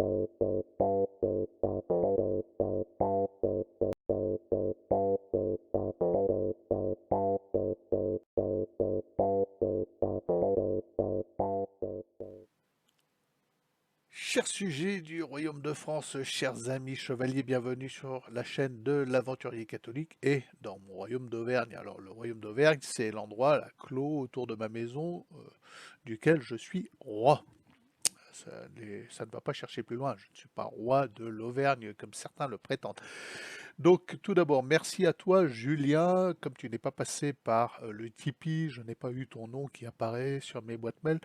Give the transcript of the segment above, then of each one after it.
Chers sujets du Royaume de France, chers amis chevaliers, bienvenue sur la chaîne de l'Aventurier catholique et dans mon Royaume d'Auvergne. Alors le Royaume d'Auvergne, c'est l'endroit, la clos autour de ma maison, duquel je suis roi. Ça ne va pas chercher plus loin, je ne suis pas roi de l'Auvergne comme certains le prétendent. Donc tout d'abord, merci à toi Julien, comme tu n'es pas passé par le Tipeee, je n'ai pas eu ton nom qui apparaît sur mes boîtes mail.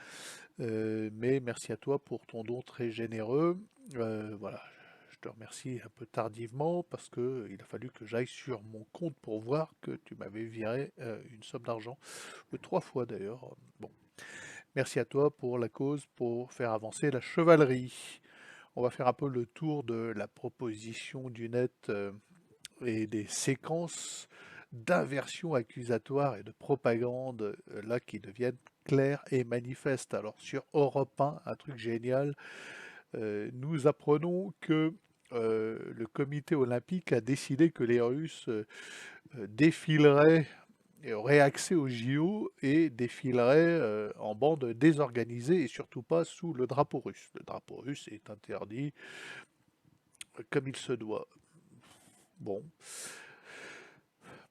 Mais merci à toi pour ton don très généreux. Voilà, je te remercie un peu tardivement parce que il a fallu que j'aille sur mon compte pour voir que tu m'avais viré une somme d'argent, 3 fois d'ailleurs. Bon, merci à toi pour la cause, pour faire avancer la chevalerie. On va faire un peu le tour de la proposition du net et des séquences d'inversion accusatoire et de propagande là qui deviennent claires et manifestes. Alors sur Europe 1, un truc génial, nous apprenons que le comité olympique a décidé que les Russes défileraient et auraient accès aux JO et défileraient en bande désorganisée et surtout pas sous le drapeau russe. Le drapeau russe est interdit comme il se doit. Bon,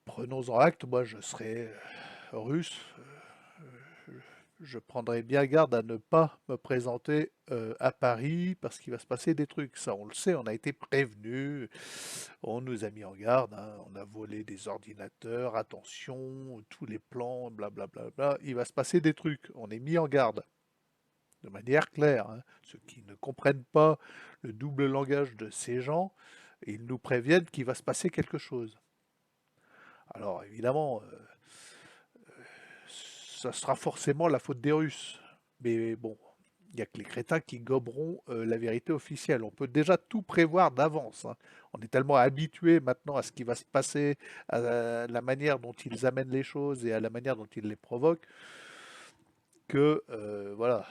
prenons-en acte, moi je serais russe, je prendrai bien garde à ne pas me présenter à Paris parce qu'il va se passer des trucs. Ça, on le sait, on a été prévenu, on nous a mis en garde, hein, on a volé des ordinateurs, attention, tous les plans, blablabla. Il va se passer des trucs, on est mis en garde de manière claire, hein. Ceux qui ne comprennent pas le double langage de ces gens, ils nous préviennent qu'il va se passer quelque chose. Alors évidemment, ça sera forcément la faute des Russes. Mais bon, il n'y a que les crétins qui goberont la vérité officielle. On peut déjà tout prévoir d'avance, hein. On est tellement habitué maintenant à ce qui va se passer, à la manière dont ils amènent les choses et à la manière dont ils les provoquent, que voilà,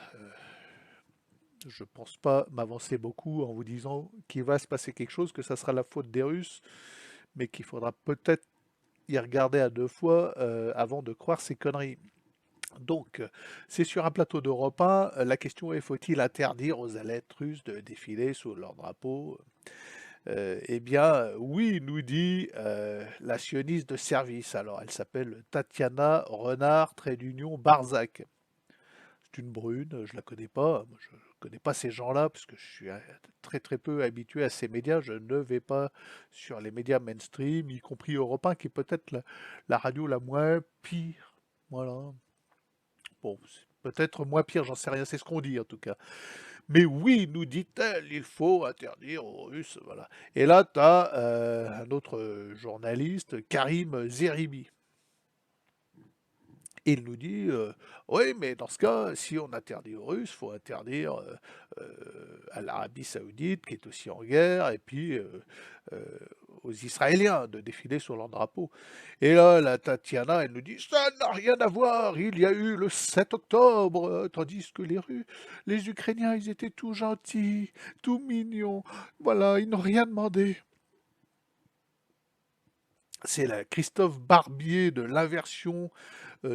je ne pense pas m'avancer beaucoup en vous disant qu'il va se passer quelque chose, que ça sera la faute des Russes, mais qu'il faudra peut-être y regarder à 2 fois avant de croire ces conneries. Donc, c'est sur un plateau d'Europe 1, la question est faut-il interdire aux athlètes russes de défiler sous leur drapeau? Eh bien, oui, nous dit la sioniste de service. Alors, elle s'appelle Tatiana Renard, trait d'union Barzac. C'est une brune, je ne la connais pas. Moi, je ne connais pas ces gens-là parce que je suis très très peu habitué à ces médias. Je ne vais pas sur les médias mainstream, y compris Europe 1, qui est peut-être la radio la moins pire. Voilà. Bon, c'est peut-être moins pire, j'en sais rien, c'est ce qu'on dit en tout cas. Mais oui, nous dit-elle, il faut interdire aux Russes, voilà. Et là, tu as un autre journaliste, Karim Zeribi. Il nous dit, oui, mais dans ce cas, si on interdit aux Russes, il faut interdire à l'Arabie Saoudite, qui est aussi en guerre, et puis euh, aux Israéliens de défiler sur leur drapeau. Et là, la Tatiana, elle nous dit, ça n'a rien à voir, il y a eu le 7 octobre, tandis que les Ukrainiens, ils étaient tout gentils, tout mignons, voilà, ils n'ont rien demandé. C'est la Christophe Barbier de l'inversion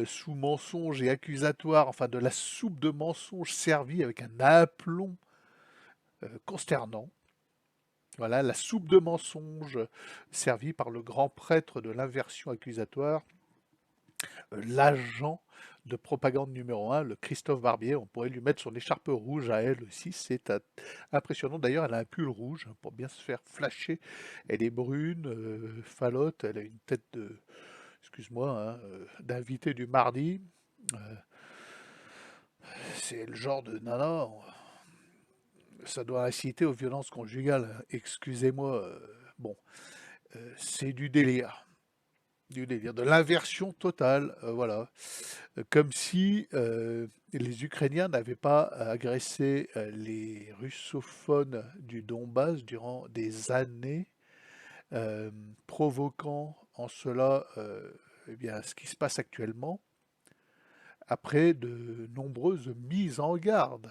sous mensonge et accusatoire, enfin de la soupe de mensonges servie avec un aplomb consternant. Voilà, la soupe de mensonges servie par le grand prêtre de l'inversion accusatoire, l'agent de propagande numéro un, le Christophe Barbier. On pourrait lui mettre son écharpe rouge à elle aussi, c'est impressionnant. D'ailleurs, elle a un pull rouge pour bien se faire flasher. Elle est brune, falote, elle a une tête de, excuse-moi, hein, d'invité du mardi. Euh, c'est le genre de nana, ça doit inciter aux violences conjugales. Excusez-moi, bon, c'est du délire. Du délire, de l'inversion totale, voilà. Comme si les Ukrainiens n'avaient pas agressé les russophones du Donbass durant des années, euh, provoquant en cela eh bien, ce qui se passe actuellement, après de nombreuses mises en garde.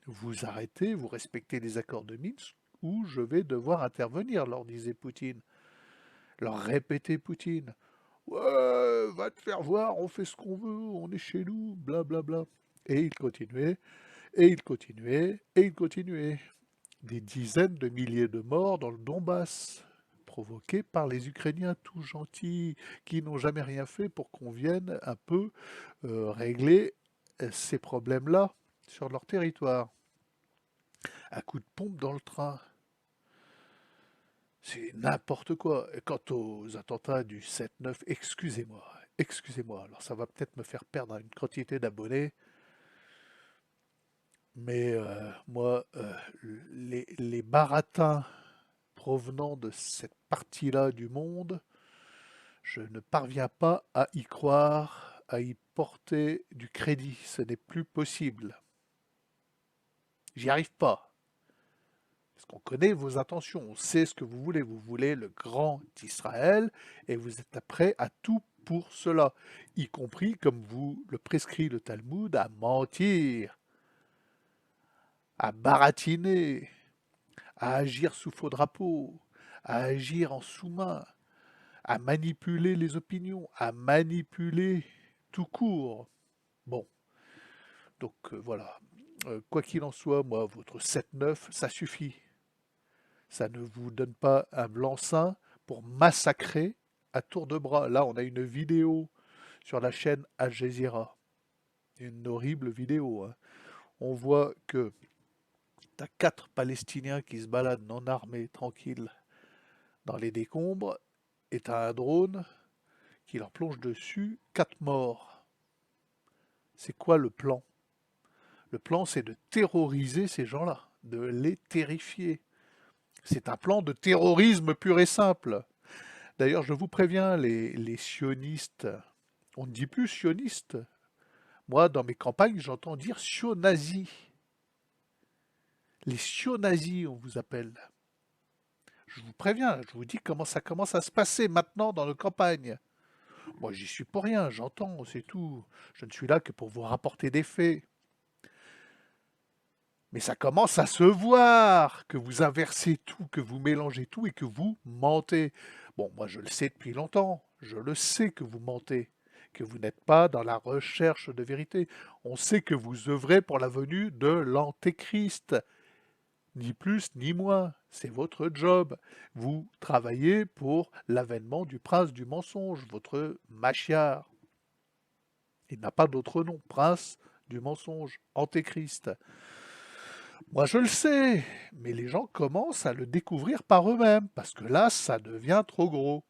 vous arrêtez, vous respectez les accords de Minsk, ou je vais devoir intervenir, leur disait Poutine. Leur répétait Poutine. Ouais, va te faire voir, on fait ce qu'on veut, on est chez nous, blablabla. Et il continuait, et il continuait, et il continuait. Des dizaines de milliers de morts dans le Donbass, provoqués par les Ukrainiens tout gentils, qui n'ont jamais rien fait pour qu'on vienne un peu régler ces problèmes-là sur leur territoire. À coup de pompe dans le train. C'est n'importe quoi. Et quant aux attentats du 7-9, excusez-moi, alors ça va peut-être me faire perdre une quantité d'abonnés, mais moi, les baratins provenant de cette partie-là du monde, je ne parviens pas à y croire, à y porter du crédit. Ce n'est plus possible. J'y arrive pas. Parce qu'on connaît vos intentions, on sait ce que vous voulez. Vous voulez le grand Israël et vous êtes prêt à tout pour cela, y compris, comme vous le prescrit le Talmud, à mentir, à baratiner, à agir sous faux drapeau, à agir en sous-main, à manipuler les opinions, à manipuler tout court. Bon, donc voilà. Quoi qu'il en soit, moi, votre 7-9, ça suffit. Ça ne vous donne pas un blanc-seing pour massacrer à tour de bras. Là, on a une vidéo sur la chaîne Al Jazeera. Une horrible vidéo, hein. On voit que tu as 4 Palestiniens qui se baladent non armés, tranquilles, dans les décombres, et tu as un drone qui leur plonge dessus, 4 morts. C'est quoi le plan? Le plan, c'est de terroriser ces gens-là, de les terrifier. C'est un plan de terrorisme pur et simple. D'ailleurs, je vous préviens, les sionistes, on ne dit plus sioniste. Moi, dans mes campagnes, j'entends dire sionazis. Les sionazis, on vous appelle. Je vous préviens, je vous dis comment ça commence à se passer maintenant dans nos campagnes. Moi, j'y suis pour rien, j'entends, c'est tout. Je ne suis là que pour vous rapporter des faits. Mais ça commence à se voir que vous inversez tout, que vous mélangez tout et que vous mentez. Bon, moi je le sais depuis longtemps, je le sais que vous mentez, que vous n'êtes pas dans la recherche de vérité. On sait que vous œuvrez pour la venue de l'Antéchrist, ni plus ni moins. C'est votre job. Vous travaillez pour l'avènement du prince du mensonge, votre Machiar. Il n'a pas d'autre nom, prince du mensonge, Antéchrist. Moi, je le sais, mais les gens commencent à le découvrir par eux-mêmes, parce que là, ça devient trop gros.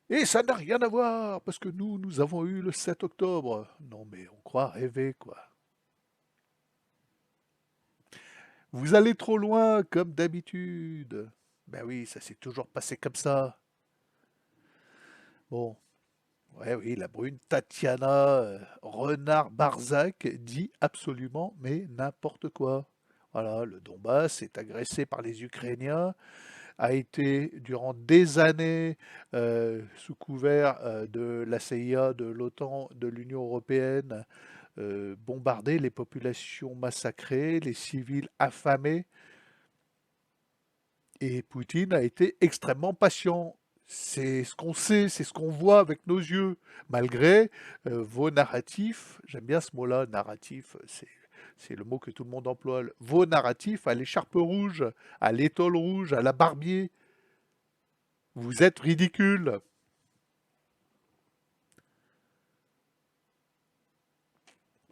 Et ça n'a rien à voir, parce que nous avons eu le 7 octobre. Non, mais on croit rêver, quoi. Vous allez trop loin, comme d'habitude. Ben oui, ça s'est toujours passé comme ça. Bon, ouais, oui, la brune Tatiana Renard-Barzac dit absolument, mais n'importe quoi. Voilà, le Donbass est agressé par les Ukrainiens, a été durant des années sous couvert de la CIA, de l'OTAN, de l'Union européenne, bombardé, les populations massacrées, les civils affamés. Et Poutine a été extrêmement patient. C'est ce qu'on sait, c'est ce qu'on voit avec nos yeux, malgré vos narratifs. J'aime bien ce mot-là, narratif, c'est le mot que tout le monde emploie. Vos narratifs à l'écharpe rouge, à l'étole rouge, à la barbier. Vous êtes ridicule.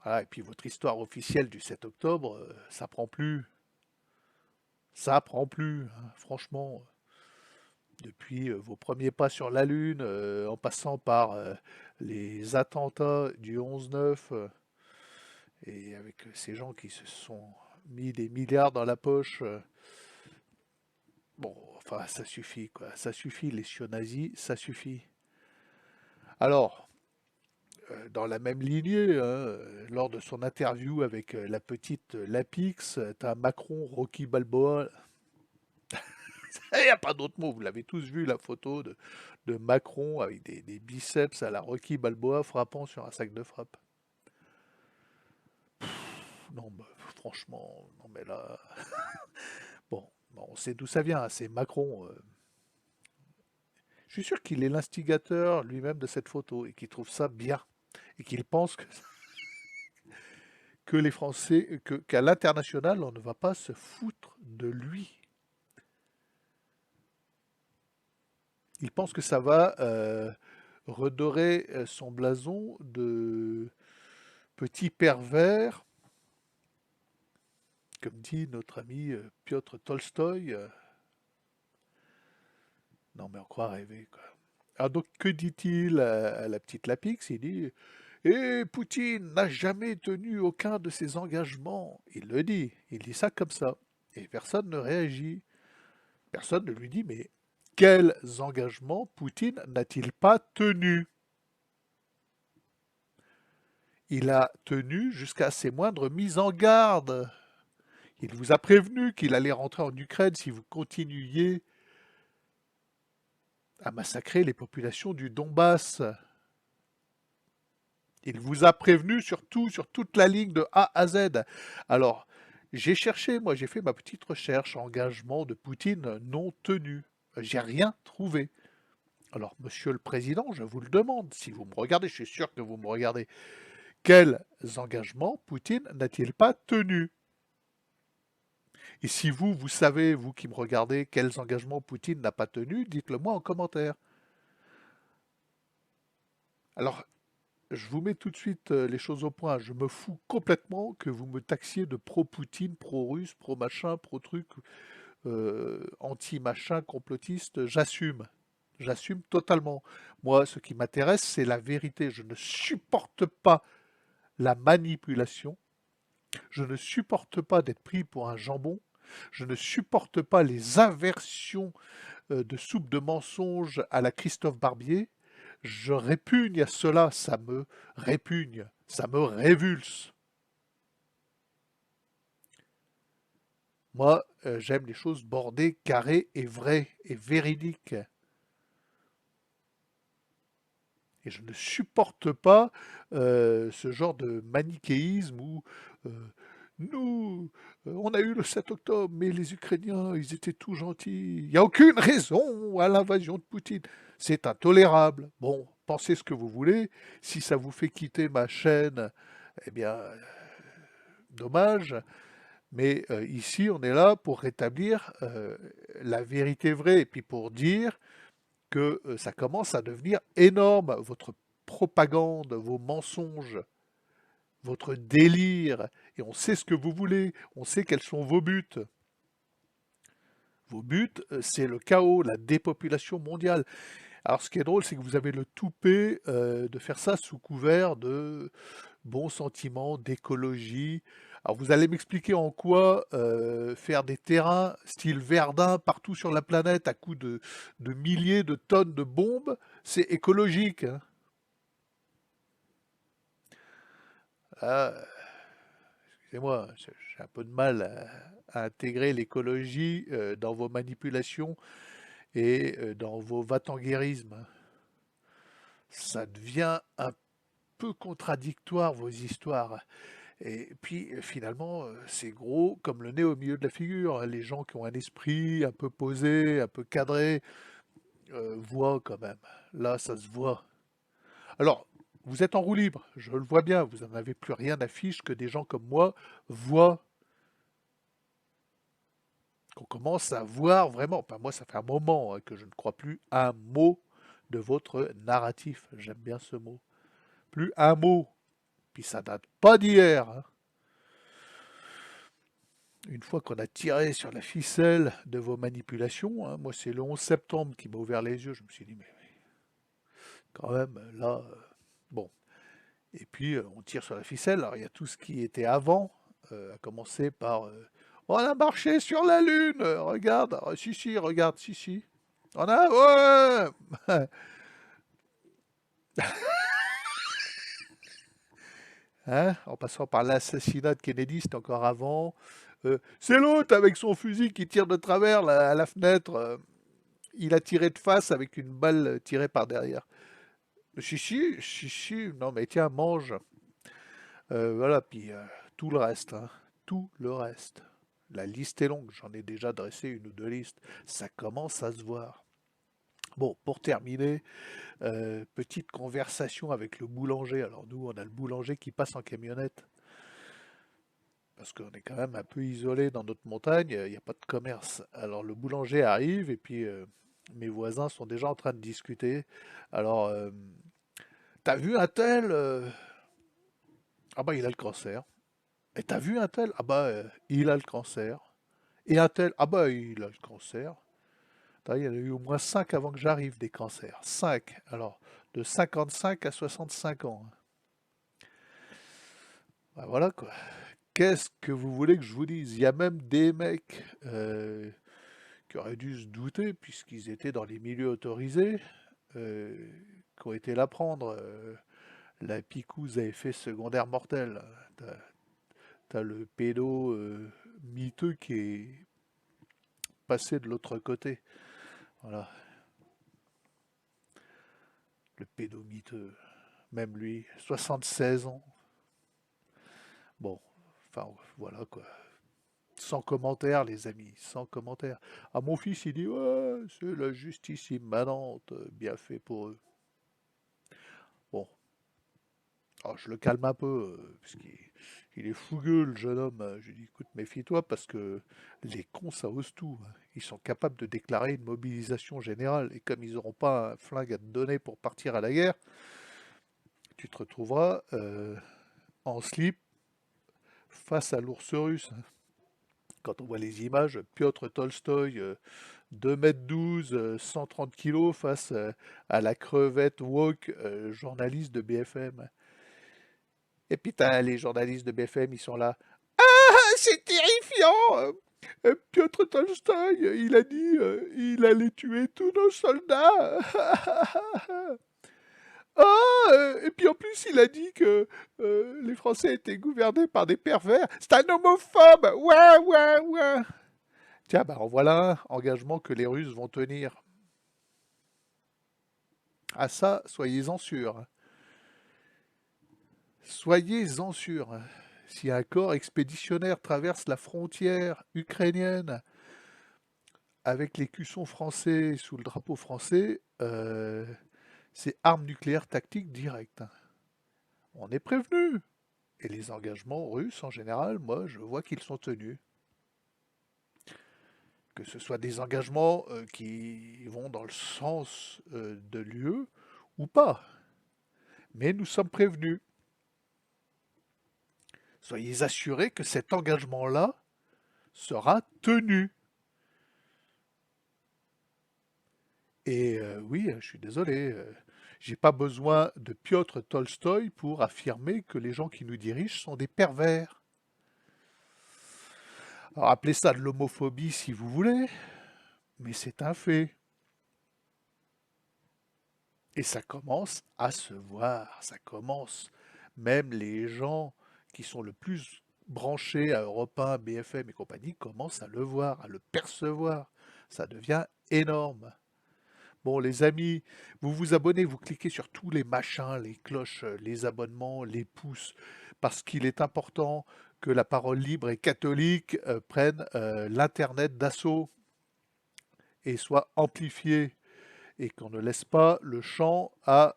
Voilà, et puis votre histoire officielle du 7 octobre, ça prend plus. Ça prend plus, hein, franchement. Depuis vos premiers pas sur la Lune, en passant par les attentats du 11-9, et avec ces gens qui se sont mis des milliards dans la poche. Bon, enfin, ça suffit, quoi. Ça suffit, les sionazis, ça suffit. Alors, dans la même lignée, hein, lors de son interview avec la petite Lapix, t'as Macron, Rocky Balboa. Il n'y a pas d'autre mot, vous l'avez tous vu, la photo de Macron avec des biceps à la Rocky Balboa frappant sur un sac de frappe. non, bah, franchement, non mais là, bon, on sait d'où ça vient, hein, c'est Macron. Je suis sûr qu'il est l'instigateur lui-même de cette photo et qu'il trouve ça bien et qu'il pense que les Français, qu'à l'international, on ne va pas se foutre de lui. Il pense que ça va redorer son blason de petit pervers, comme dit notre ami Piotr Tolstoï. Non mais on croit rêver, quoi. Alors donc que dit-il à la petite Lapix? Il dit «Et Poutine n'a jamais tenu aucun de ses engagements». Il dit ça comme ça. Et personne ne réagit. Personne ne lui dit «Mais quels engagements Poutine n'a-t-il pas tenus?» Il a tenu jusqu'à ses moindres mises en garde. Il vous a prévenu qu'il allait rentrer en Ukraine si vous continuiez à massacrer les populations du Donbass. Il vous a prévenu surtout sur toute la ligne de A à Z. Alors, j'ai cherché, moi j'ai fait ma petite recherche, engagement de Poutine non tenu. J'ai rien trouvé. Alors, monsieur le président, je vous le demande, si vous me regardez, je suis sûr que vous me regardez, quels engagements Poutine n'a-t-il pas tenus? Et si vous, vous savez, vous qui me regardez, quels engagements Poutine n'a pas tenus, dites-le moi en commentaire. Alors, je vous mets tout de suite les choses au point. Je me fous complètement que vous me taxiez de pro-Poutine, pro-russe, pro-machin, pro-truc, anti-machin, complotiste. J'assume. J'assume totalement. Moi, ce qui m'intéresse, c'est la vérité. Je ne supporte pas la manipulation. Je ne supporte pas d'être pris pour un jambon. Je ne supporte pas les inversions de soupe de mensonges à la Christophe Barbier. Je répugne à cela, ça me répugne, ça me révulse. Moi, j'aime les choses bordées, carrées et vraies et véridiques. Et je ne supporte pas ce genre de manichéisme où euh, nous, on a eu le 7 octobre, mais les Ukrainiens, ils étaient tout gentils. Il n'y a aucune raison à l'invasion de Poutine. C'est intolérable. Bon, pensez ce que vous voulez. Si ça vous fait quitter ma chaîne, eh bien, dommage. Mais ici, on est là pour rétablir la vérité vraie et puis pour dire que ça commence à devenir énorme, votre propagande, vos mensonges, votre délire, et on sait ce que vous voulez, on sait quels sont vos buts. Vos buts, c'est le chaos, la dépopulation mondiale. Alors ce qui est drôle, c'est que vous avez le toupet de faire ça sous couvert de bons sentiments, d'écologie. Alors vous allez m'expliquer en quoi faire des terrains style Verdun partout sur la planète à coups de milliers de tonnes de bombes, c'est écologique, hein. Ah, excusez-moi, j'ai un peu de mal à intégrer l'écologie dans vos manipulations et dans vos va-t-en-guérismes. Ça devient un peu contradictoire, vos histoires. Et puis finalement, c'est gros comme le nez au milieu de la figure, hein. Les gens qui ont un esprit un peu posé, un peu cadré, voient quand même. Là, ça se voit. Alors, vous êtes en roue libre, je le vois bien, vous n'en avez plus rien à fiche que des gens comme moi voient, qu'on commence à voir vraiment. Enfin, moi, ça fait un moment hein, que je ne crois plus un mot de votre narratif. J'aime bien ce mot. Plus un mot. Puis ça date pas d'hier, hein. Une fois qu'on a tiré sur la ficelle de vos manipulations, hein, moi c'est le 11 septembre qui m'a ouvert les yeux, je me suis dit mais quand même là, bon. Et puis on tire sur la ficelle, alors il y a tout ce qui était avant, à commencer par on a marché sur la Lune, regarde, si si, regarde, si si. On a, ouais. Hein, en passant par l'assassinat de Kennedy, c'était encore avant. C'est l'autre avec son fusil qui tire de travers à la fenêtre. Il a tiré de face avec une balle tirée par derrière. Chichi, chichi, non mais tiens, mange. Voilà, puis tout le reste, hein. Tout le reste. La liste est longue, j'en ai déjà dressé une ou deux listes. Ça commence à se voir. Bon, pour terminer, petite conversation avec le boulanger. Alors nous, on a le boulanger qui passe en camionnette, parce qu'on est quand même un peu isolé dans notre montagne, il n'y a pas de commerce. Alors le boulanger arrive, et puis mes voisins sont déjà en train de discuter. Alors, t'as vu un tel ah bah il a le cancer. Et t'as vu un tel? Ah bah il a le cancer. Et un tel? Ah bah il a le cancer. Putain, il y en a eu au moins 5 avant que j'arrive des cancers. 5. Alors, de 55 à 65 ans. Bah voilà quoi. Qu'est-ce que vous voulez que je vous dise? Il y a même des mecs qui auraient dû se douter, puisqu'ils étaient dans les milieux autorisés, euh, qui ont été là prendre la picouse à effet secondaire mortel. T'as le pédo miteux qui est passé de l'autre côté. Voilà, le pédo miteux. Même lui, 76 ans. Bon, enfin voilà quoi. Sans commentaire, les amis, sans commentaire. Ah, mon fils, il dit, ouais, c'est la justice immanente, bien fait pour eux. Bon, alors je le calme un peu, parce qu'il est fougueux, le jeune homme. Je lui dis, écoute, méfie-toi, parce que les cons, ça ose tout, hein. Ils sont capables de déclarer une mobilisation générale, et comme ils n'auront pas un flingue à te donner pour partir à la guerre, tu te retrouveras en slip face à l'ours russe. Quand on voit les images, Piotr Tolstoï, 2 m 12, 130 kilos face à la crevette woke, journaliste de BFM. Et puis t'as les journalistes de BFM, ils sont là. Ah, c'est terrifiant! Piotr Tolstoï, il a dit il allait tuer tous nos soldats. Ah, et puis en plus, il a dit que les Français étaient gouvernés par des pervers. C'est un homophobe! Ouais, ouais, ouais! Tiens, bah en voilà un engagement que les Russes vont tenir. Ah ça, soyez-en sûrs. Soyez-en sûrs. Si un corps expéditionnaire traverse la frontière ukrainienne avec les cuissons français sous le drapeau français, c'est arme nucléaire tactique directe. On est prévenu. Et les engagements russes, en général, moi, je vois qu'ils sont tenus. Que ce soit des engagements qui vont dans le sens de l'UE ou pas. Mais nous sommes prévenus. Soyez assurés que cet engagement-là sera tenu. Et oui, je suis désolé, j'ai pas besoin de Piotr Tolstoï pour affirmer que les gens qui nous dirigent sont des pervers. Alors appelez ça de l'homophobie si vous voulez, mais c'est un fait. Et ça commence à se voir, ça commence. Même les gens qui sont le plus branchés à Europe 1, BFM et compagnie commencent à le voir, à le percevoir. Ça devient énorme. Bon, les amis, vous vous abonnez, vous cliquez sur tous les machins, les cloches, les abonnements, les pouces, parce qu'il est important que la parole libre et catholique prenne l'Internet d'assaut et soit amplifiée, et qu'on ne laisse pas le champ à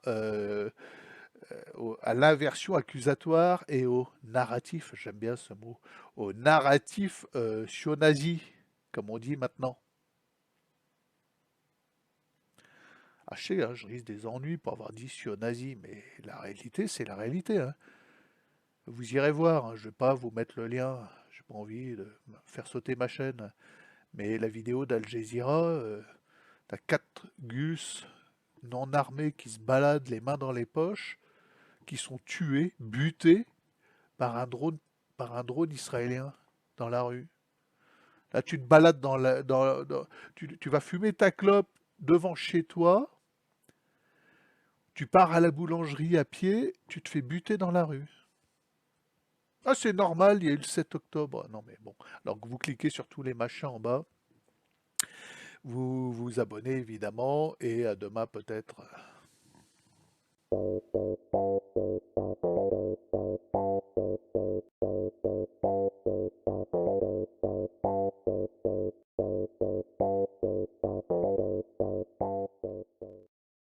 l'inversion accusatoire et au narratif, j'aime bien ce mot, au narratif sionazi, comme on dit maintenant. Ah, je sais, hein, je risque des ennuis pour avoir dit sionazi, mais la réalité, c'est la réalité, hein. Vous irez voir, hein, je ne vais pas vous mettre le lien, j'ai pas envie de faire sauter ma chaîne, mais la vidéo d'Al Jazeera, t'as 4 gus non armés qui se baladent les mains dans les poches, qui sont tués, butés par un drone israélien dans la rue. Là, tu te balades tu vas fumer ta clope devant chez toi, tu pars à la boulangerie à pied, tu te fais buter dans la rue. Ah, c'est normal, il y a eu le 7 octobre. Non, mais bon. Alors que vous cliquez sur tous les machins en bas, vous vous abonnez évidemment, et à demain peut-être.